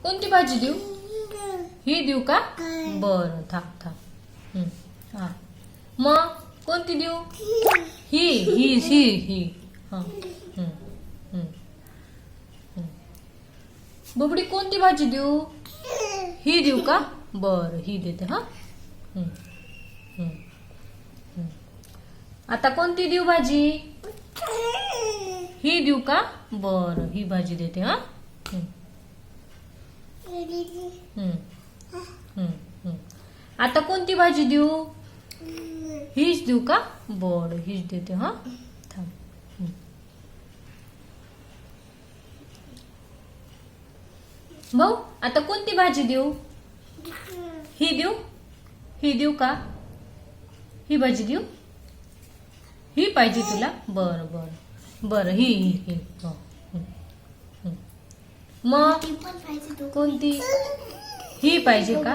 कोणती भाजी देऊ? ही देऊ का? बरं थांब थांब. हा मग कोणती देऊ? ही ही ही ही. हा बुबडी कोणती भाजी देऊ? ही देऊ का? बरं ही देते. हा आता कोणती देऊ भाजी? ही देऊ का? बरं ही भाजी देते. हा आता कोणती भाजी देऊ? हीच देऊ का? बरं हीच देते. हा थांब. भाऊ आता कोणती भाजी देऊ? ही देऊ? ही देऊ का? ही भाजी देऊ? ही पाहिजे तुला? बरं बरं बरं ही ही ही. मग कोणती? ही पाहिजे का?